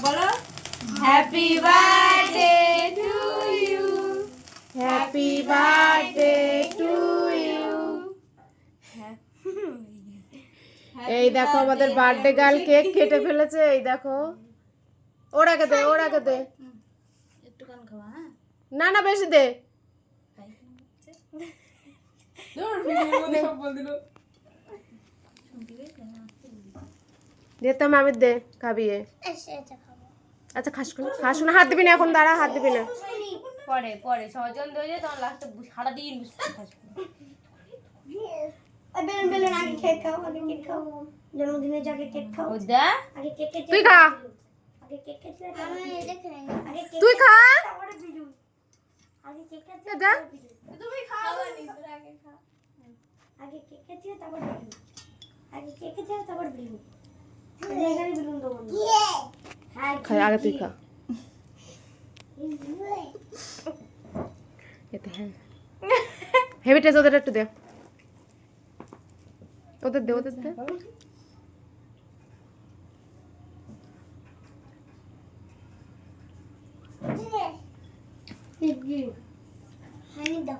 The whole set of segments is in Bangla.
বলো happy birthday to you, happy birthday to you. এই দেখো আমাদের বার্থডে গার্ল কেক কেটে ফেলেছে, এই দেখো। ওর আগে দে, ওর আগে দে। একটু কান খাওয়া। হ্যাঁ না না বেশি দে। দে তো মামির দে, খাবি এ। আচ্ছা খাস না, হাত দিবি না এখন, দাঁড়া, হাত দিবি না। পরে পরে সজন হয়ে যায় তখন লাস্টে সারাদিন বুঝতে থাকবে। বেলুন বেলুন আগে কেক খাও, আগে কেক খাও। জন্মদিনে যাকে কেক খাও, ওদা আগে কেক কেটে তুই খা, আগে কেক কেটে আমি এটা খাই না। আগে কেক তুই খা। তারপরে বিলুন। আগে কেক কেটে দাদা তুমি খাওয়া নি, তোরা আগে খা। আগে কেক কেটে তারপর বিলুন। আগে কেক কেটে তারপর বিলুন। এখানে বিলুন দেবো না। হ্যাঁ খাই, আগে তুই খা। এতে হ্যাঁ হেভি টেস্ট, ওদের একটু দে, ওদের দে, ওদের দে। হানি দাও।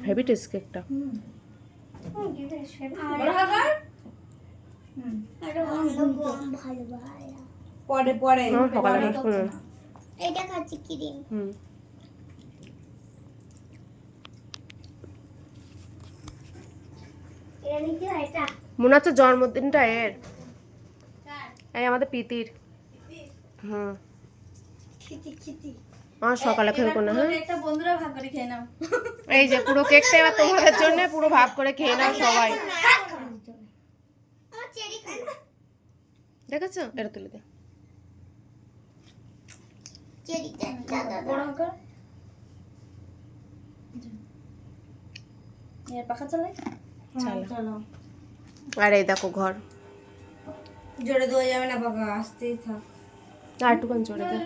হেভি টেস্ট কেকটা। পরে পরে সকালে খাস। এটা খাচ্ছি ক্রিম। হুম এটা নিতে হয় এটা। মনে হচ্ছে জন্মদিনটা এর, এই আমাদের পিতির। হুম খিতি খিতি। আমার সকালে খেলবো না। হ্যাঁ একটা বন্ধুরা ভাগ করে খেয়ে নাও। এই যে পুরো কেকটা এবার তোমাদের জন্য পুরো ভাগ করে খেয়ে নাও সবাই। আমার চেরি খাই। দেখেছো, এটা তুলে দে। চেরিটা বড় কর এর পাখা চালাই। চলো আর এই দেখো ঘর, জোরে দেওয়া যাবে না বাবা, আসতেই থাক। আর একটুখানি জোরে দে।